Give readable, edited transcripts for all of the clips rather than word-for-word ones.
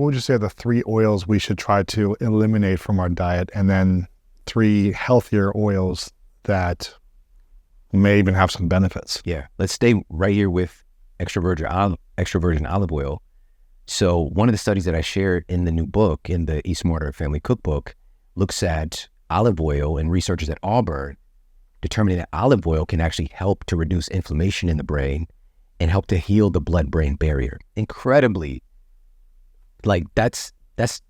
would you say are the 3 oils we should try to eliminate from our diet, and then 3 healthier oils that may even have some benefits? Yeah, let's stay right here with extra virgin olive oil. So one of the studies that I shared in the new book, in the Eat Smarter Family Cookbook, looks at olive oil, and researchers at Auburn determining that olive oil can actually help to reduce inflammation in the brain and help to heal the blood-brain barrier. Incredibly, like that's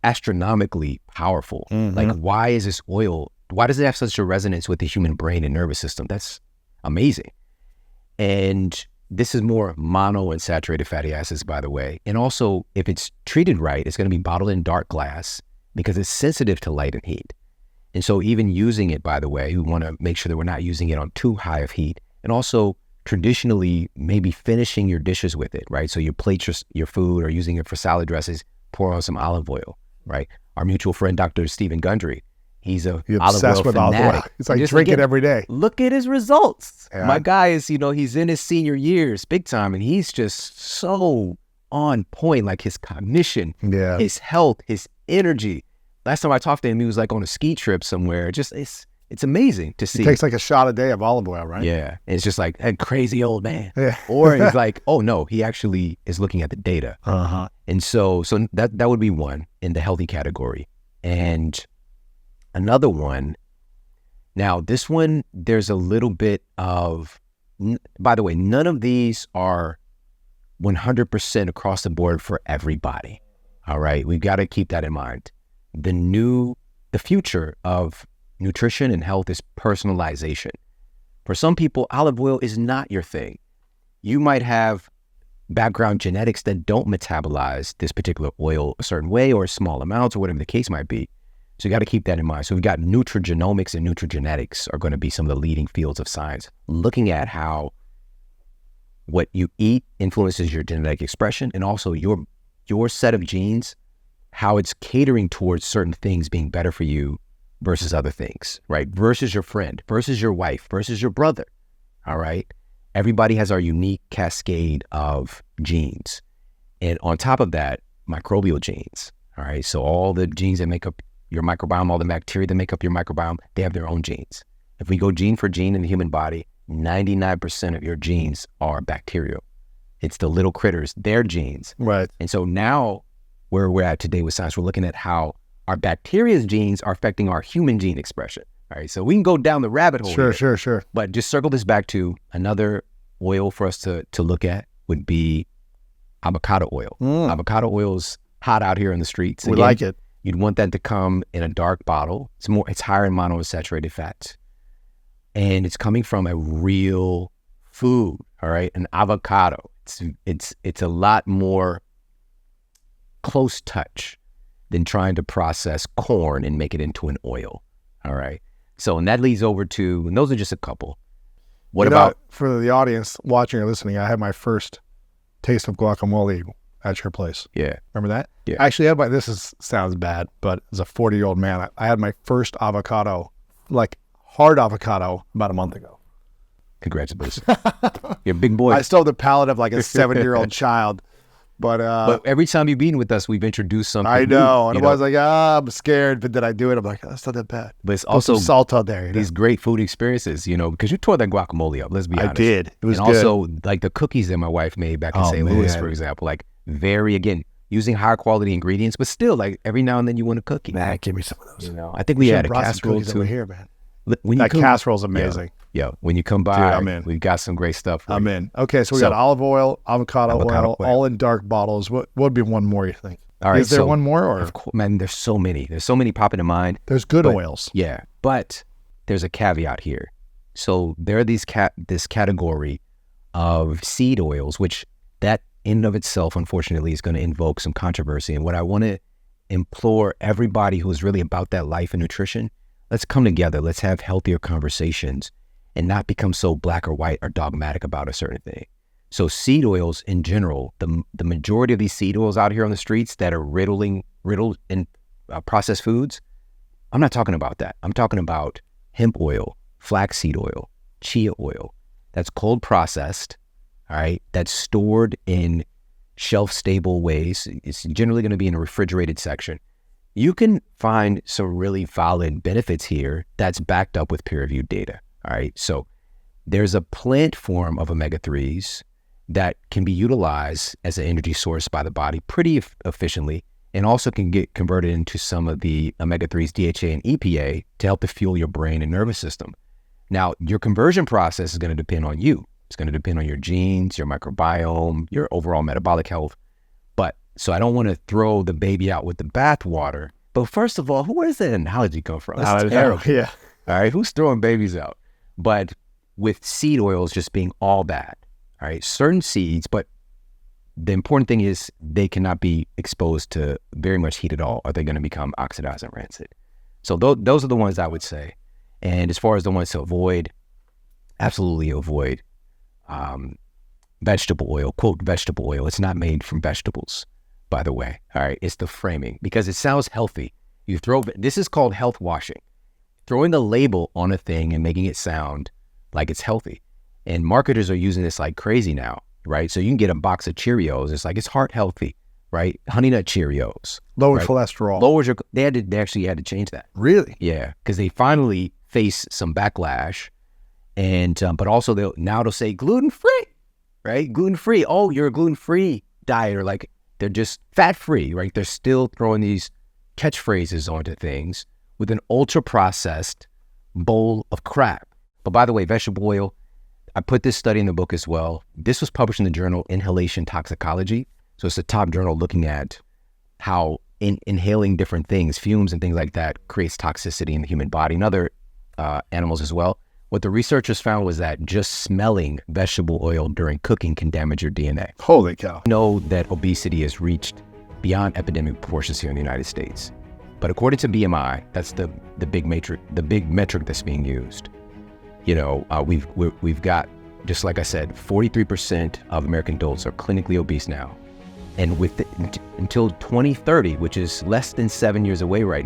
astronomically powerful. Mm-hmm. Like, why is this oil, why does it have such a resonance with the human brain and nervous system? That's amazing. And this is more monounsaturated fatty acids, by the way. And also, if it's treated right, it's going to be bottled in dark glass because it's sensitive to light and heat. And so even using it, by the way, we want to make sure that we're not using it on too high of heat. And also, traditionally, maybe finishing your dishes with it, right? So you plate your food, or using it for salad dressings, pour on some olive oil, right? Our mutual friend, Dr. Stephen Gundry, he's a olive oil fanatic. Olive oil. It's like drink it every day. Look at his results. Yeah. My guy is, he's in his senior years, big time, and he's just so on point, like his cognition, his health, his energy. Last time I talked to him, he was like on a ski trip somewhere. Just it's amazing to see. He takes like a shot a day of olive oil, right? Yeah. And it's just like a crazy old man. Yeah. Or he's like, oh no, he actually is looking at the data. Uh-huh. And so that would be one in the healthy category. And another one, now this one, there's a little bit of, by the way, none of these are 100% across the board for everybody. All right. We've got to keep that in mind. The future of nutrition and health is personalization. For some people, olive oil is not your thing. You might have background genetics that don't metabolize this particular oil a certain way, or small amounts, or whatever the case might be. So you got to keep that in mind. So we've got nutrigenomics and nutrigenetics are going to be some of the leading fields of science, looking at how what you eat influences your genetic expression, and also your set of genes, how it's catering towards certain things being better for you versus other things, right? Versus your friend, versus your wife, versus your brother, all right? Everybody has our unique cascade of genes. And on top of that, microbial genes, all right? So all the genes that make up your microbiome, all the bacteria that make up your microbiome, they have their own genes. If we go gene for gene in the human body, 99% of your genes are bacterial. It's the little critters, their genes. Right. And so now, where we're at today with science, we're looking at how our bacteria's genes are affecting our human gene expression. All right, so we can go down the rabbit hole. Sure. But just circle this back to another oil for us to look at would be avocado oil. Avocado oil is hot out here in the streets. We like it. You'd want that to come in a dark bottle. It's higher in monounsaturated fats, and it's coming from a real food. All right, an avocado. It's a lot more close touch than trying to process corn and make it into an oil. All right. So, and that leads over to, and those are just a couple. What about for the audience watching or listening? I had my first taste of guacamole at your place. Yeah. Remember that? Yeah. I actually had sounds bad, but as a 40-year-old man, I had my first avocado, like hard avocado, about a month ago. Congratulations. You're a big boy. I still have the palate of like a 7-year-old child. But every time you've been with us, we've introduced something. I know. And I was like, I'm scared. But did I do it? I'm like, that's not that bad. But it's also some salt on there. These great food experiences, because you tore that guacamole up. Let's be honest. I did. It was and good. Also, like the cookies that my wife made back in St. Louis, for example, like again, using higher quality ingredients, but still, like every now and then you want a cookie. Man, give me some of those. I think we had a casserole too. Over here, man. That casserole's amazing. Yeah, when you come by, dude, I'm in. We've got some great stuff. I'm in. Okay, so we got olive oil, avocado oil, all in dark bottles. What would be one more, you think? All right. Is there one more? Or? Of course, man, there's so many. There's so many popping to mind. There's good oils. Yeah, but there's a caveat here. So there are this category of seed oils, which that in and of itself, unfortunately, is going to invoke some controversy. And what I want to implore everybody who's really about that life and nutrition, let's come together. Let's have healthier conversations and not become so black or white or dogmatic about a certain thing. So seed oils in general, the majority of these seed oils out here on the streets that are riddled in processed foods, I'm not talking about that. I'm talking about hemp oil, flaxseed oil, chia oil. That's cold processed, all right? That's stored in shelf-stable ways. It's generally going to be in a refrigerated section. You can find some really valid benefits here that's backed up with peer-reviewed data. All right, so there's a plant form of omega-3s that can be utilized as an energy source by the body pretty efficiently, and also can get converted into some of the omega-3s, DHA and EPA, to help to fuel your brain and nervous system. Now, your conversion process is going to depend on you. It's going to depend on your genes, your microbiome, your overall metabolic health. But so I don't want to throw the baby out with the bathwater. But first of all, where does that analogy come from? That's terrible. Yeah. All right, who's throwing babies out? But with seed oils just being all bad, all right, certain seeds, but the important thing is they cannot be exposed to very much heat at all, or they're going to become oxidized and rancid. So those are the ones I would say. And as far as the ones to avoid, absolutely avoid vegetable oil, quote, vegetable oil. It's not made from vegetables, by the way. All right, it's the framing, because it sounds healthy. This is called health washing, throwing a label on a thing and making it sound like it's healthy. And marketers are using this like crazy now, right? So you can get a box of Cheerios. It's like, it's heart healthy, right? Honey Nut Cheerios. Lower right? cholesterol. Lowers your, they actually had to change that. Really? Yeah, because they finally face some backlash. And, but also they'll say gluten-free, right? Gluten-free. Oh, you're a gluten-free diet, or like they're just fat-free, right? They're still throwing these catchphrases onto things with an ultra-processed bowl of crap. But by the way, vegetable oil, I put this study in the book as well. This was published in the journal Inhalation Toxicology. So it's the top journal looking at how inhaling different things, fumes and things like that, creates toxicity in the human body and other animals as well. What the researchers found was that just smelling vegetable oil during cooking can damage your DNA. Holy cow. We know that obesity has reached beyond epidemic proportions here in the United States. But according to BMI, that's the big metric that's being used. You know, we've got, just like I said, 43% of American adults are clinically obese now. And until 2030, which is less than 7 years away right